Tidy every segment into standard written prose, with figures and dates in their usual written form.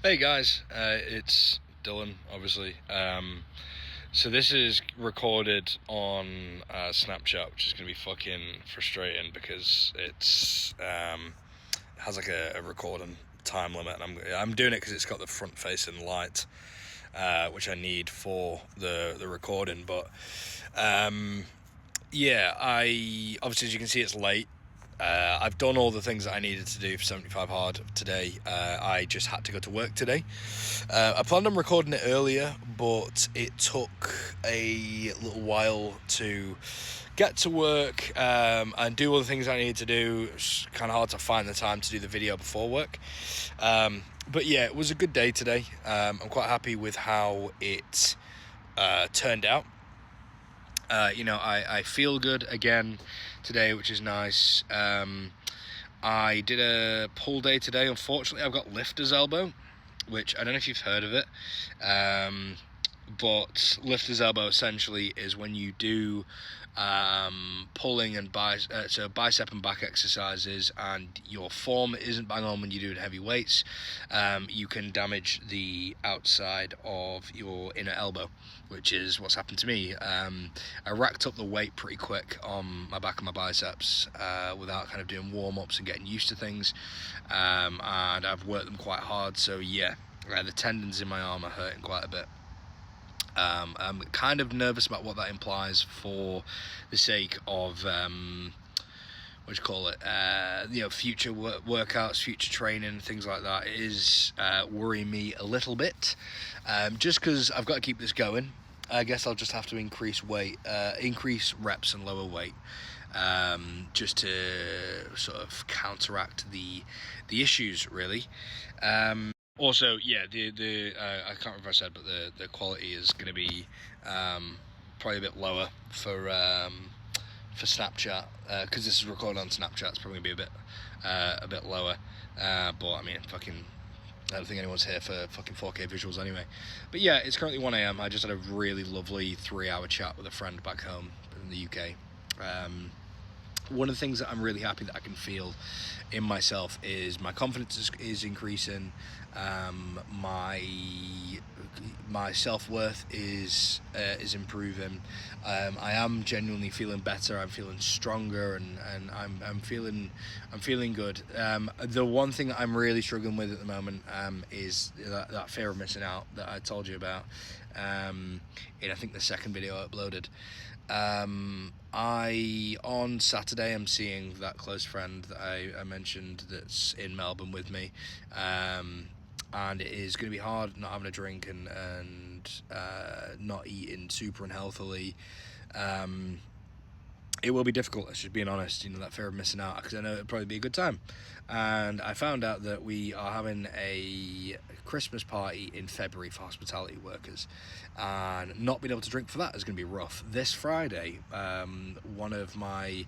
Hey guys, it's Dylan, obviously. So this is recorded on Snapchat, which is going to be fucking frustrating because it has like a recording time limit, and I'm doing it because it's got the front-facing light, which I need for the recording. But yeah, I obviously, as you can see, it's late. I've done all the things that I needed to do for 75 Hard today. I just had to go to work today. I planned on recording it earlier, but it took a little while to get to work and do all the things I needed to do. It's kind of hard to find the time to do the video before work. But yeah, it was a good day today. I'm quite happy with how it turned out. I feel good again today, which is nice. I did a pull day today. Unfortunately, I've got lifter's elbow, which I don't know if you've heard of it. But lifter's elbow essentially is when you do pulling and bicep and back exercises, and your form isn't bang on when you're doing heavy weights. You can damage the outside of your inner elbow, which is what's happened to me. I racked up the weight pretty quick on my back and my biceps without kind of doing warm-ups and getting used to things, and I've worked them quite hard. So yeah, the tendons in my arm are hurting quite a bit. I'm kind of nervous about what that implies for the sake of future workouts, future training, things like that. It is worrying me a little bit, just because I've got to keep this going. I guess I'll just have to increase reps and lower weight, just to sort of counteract the issues, really. Also, yeah, I can't remember if I said, but the quality is going to be probably a bit lower for Snapchat, because this is recorded on Snapchat. It's probably going to be a bit lower. But I mean, I don't think anyone's here for fucking 4K visuals anyway. But yeah, it's currently 1 a.m. I just had a really lovely 3-hour chat with a friend back home in the UK. One of the things that I'm really happy that I can feel in myself is my confidence is increasing. My self-worth is improving. I am genuinely feeling better. I'm feeling stronger, and I'm feeling good. The one thing that I'm really struggling with at the moment is that fear of missing out that I told you about in, I think, the second video I uploaded. On Saturday, I'm seeing that close friend that I mentioned that's in Melbourne with me, and it is going to be hard not having a drink and not eating super unhealthily. It will be difficult, let's just being honest, that fear of missing out, because I know it'd probably be a good time. And I found out that we are having a Christmas party in February for hospitality workers, and not being able to drink for that is going to be rough. This Friday, one of my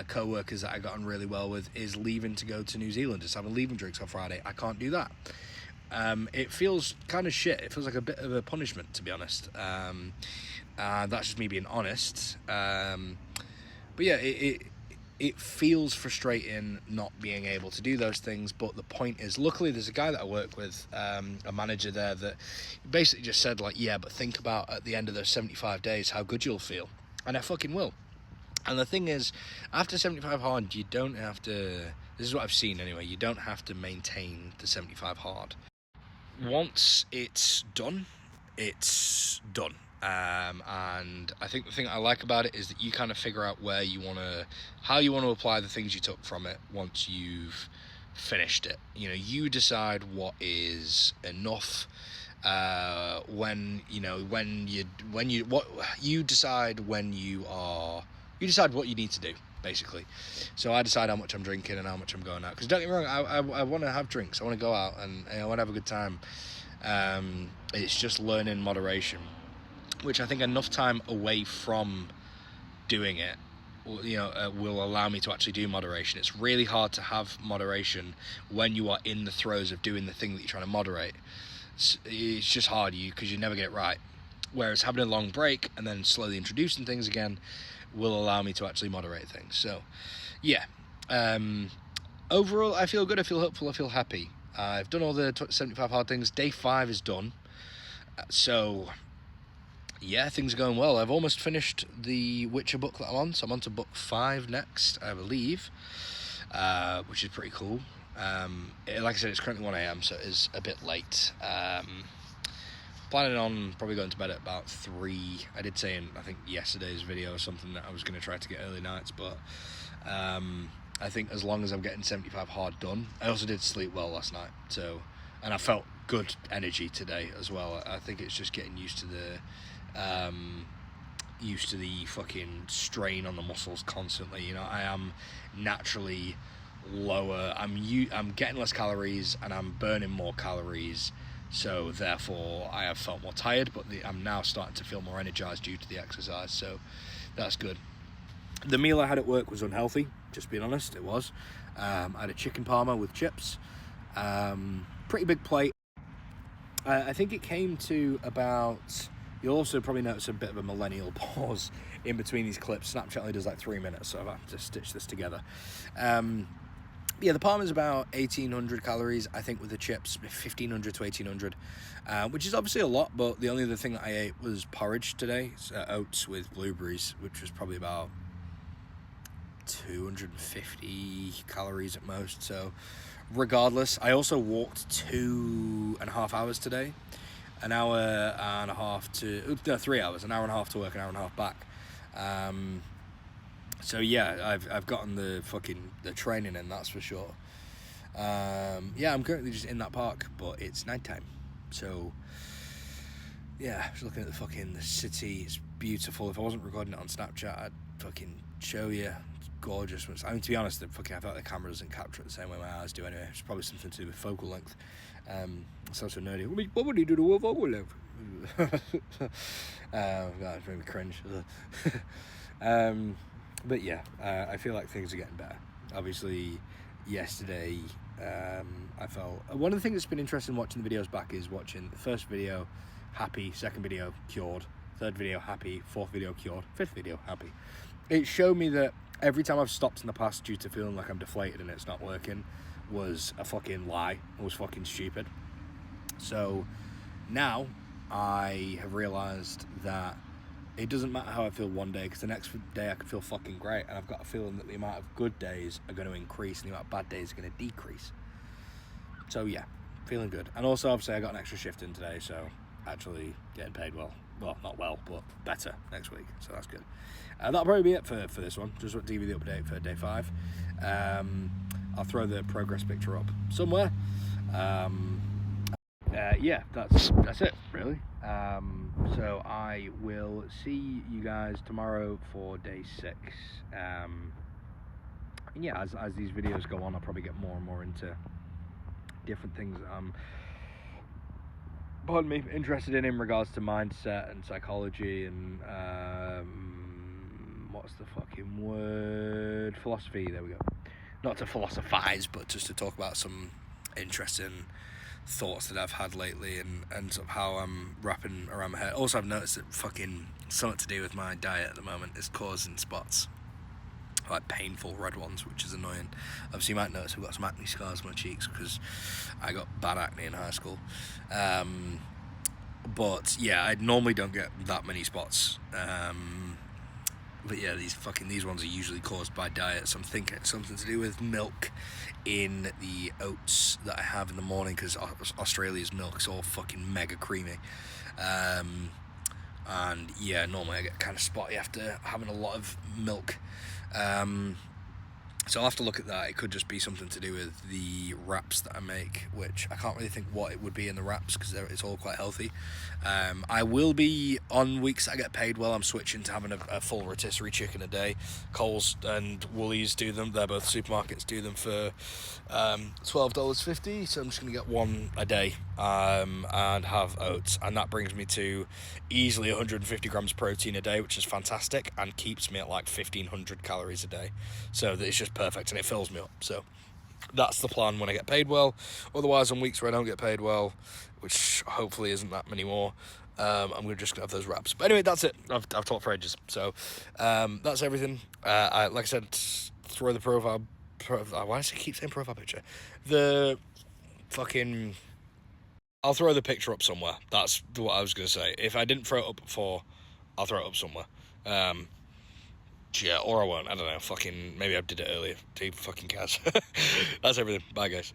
co-workers that I got on really well with is leaving to go to New Zealand, just having leaving drinks on Friday. I can't do that. It feels kind of shit. It feels like a bit of a punishment, to be honest. That's just me being honest. But yeah, it feels frustrating not being able to do those things. But the point is, luckily, there's a guy that I work with, a manager there, that basically just said, like, yeah, but think about at the end of those 75 days how good you'll feel. And I fucking will. And the thing is, after 75 hard, you don't have to, this is what I've seen anyway, you don't have to maintain the 75 hard. Once it's done, it's done. And I think the thing I like about it is that you kind of figure out how you want to apply the things you took from it once you've finished it. You decide what is enough. You decide what you need to do, basically. So I decide how much I'm drinking and how much I'm going out. Because don't get me wrong, I want to have drinks. I want to go out and I want to have a good time. It's just learning moderation, which I think enough time away from doing it, will allow me to actually do moderation. It's really hard to have moderation when you are in the throes of doing the thing that you're trying to moderate. It's just hard, because you never get it right. Whereas having a long break and then slowly introducing things again will allow me to actually moderate things. So, yeah. Overall, I feel good. I feel hopeful. I feel happy. I've done all the 75 hard things. Day 5 is done. So, yeah, things are going well. I've almost finished the Witcher book that I'm on. So I'm on to book 5 next, I believe, which is pretty cool. Like I said, it's currently 1 a.m, so it is a bit late. Planning on probably going to bed at about 3. I did say in, I think, yesterday's video or something that I was going to try to get early nights, but I think as long as I'm getting 75 hard done. I also did sleep well last night, so, and I felt good energy today as well. I think it's just getting used to the fucking strain on the muscles constantly. You know, I am naturally lower. I'm getting less calories and I'm burning more calories, so therefore I have felt more tired, but I'm now starting to feel more energized due to the exercise, so that's good. The meal I had at work was unhealthy, just being honest, it was. I had a chicken parma with chips, pretty big plate. I think it came to about, you'll also probably notice a bit of a millennial pause in between these clips. Snapchat only does like 3 minutes, so I've had to stitch this together. Yeah, the parma is about 1,800 calories, I think, with the chips, 1,500 to 1,800, which is obviously a lot, but the only other thing that I ate was porridge today, so oats with blueberries, which was probably about 250 calories at most. So regardless, I also walked 2.5 hours today, an hour and a half to 3 hours, an hour and a half to work, an hour and a half back. So yeah, I've gotten the training in, that's for sure. Yeah, I'm currently just in that park, but it's nighttime, so yeah, just looking at the city. It's beautiful. If I wasn't recording it on Snapchat, I'd fucking show you. It's gorgeous. I mean, to be honest, I feel like the camera doesn't capture it the same way my eyes do anyway. It's probably something to do with focal length. It's also nerdy. What would you do to a focal length? That made me cringe. But yeah, I feel like things are getting better. Obviously, yesterday, I felt... One of the things that's been interesting watching the videos back is watching the first video, happy, second video, cured, third video, happy, fourth video, cured, fifth video, happy. It showed me that every time I've stopped in the past due to feeling like I'm deflated and it's not working was a fucking lie. It was fucking stupid. So now I have realised that it doesn't matter how I feel one day, because the next day I could feel fucking great, and I've got a feeling that the amount of good days are going to increase and the amount of bad days are going to decrease. So yeah, feeling good. And also obviously I got an extra shift in today, so actually getting paid well, not well, but better next week, so that's good. That'll probably be it for this one. Just want to give you the update for day 5. I'll throw the progress picture up somewhere. Yeah, that's it really. So I will see you guys tomorrow for day 6. And yeah, as these videos go on, I'll probably get more and more into different things interested in regards to mindset and psychology and what's the fucking word? Philosophy, there we go. Not to philosophize, but just to talk about some interesting thoughts that I've had lately and sort of how I'm wrapping around my head. Also, I've noticed that fucking something to do with my diet at the moment is causing spots, like painful red ones, which is annoying. Obviously you might notice I've got some acne scars on my cheeks because I got bad acne in high school. But yeah, I normally don't get that many spots. But yeah, these ones are usually caused by diet, so I'm thinking it's something to do with milk in the oats that I have in the morning, because Australia's milk is all fucking mega creamy. And yeah, normally I get kind of spotty after having a lot of milk. So I'll have to look at that. It could just be something to do with the wraps that I make, which I can't really think what it would be in the wraps because it's all quite healthy. I will be, on weeks that I get paid well, I'm switching to having a full rotisserie chicken a day. Coles and Woolies do them. They're both supermarkets, do them for $12.50. So I'm just going to get one a day and have oats. And that brings me to easily 150 grams protein a day, which is fantastic and keeps me at like 1,500 calories a day. So that it's just perfect and it fills me up. So that's the plan when I get paid well. Otherwise, on weeks where I don't get paid well, which hopefully isn't that many more, I'm just gonna have those wraps. But anyway, that's it. I've talked for ages. So that's everything. Like I said, throw the profile. Why does it keep saying profile picture? The fucking... I'll throw the picture up somewhere. That's what I was going to say. If I didn't throw it up before, I'll throw it up somewhere. Yeah, or I won't. I don't know. Fucking... Maybe I did it earlier. Who fucking cares? That's everything. Bye, guys.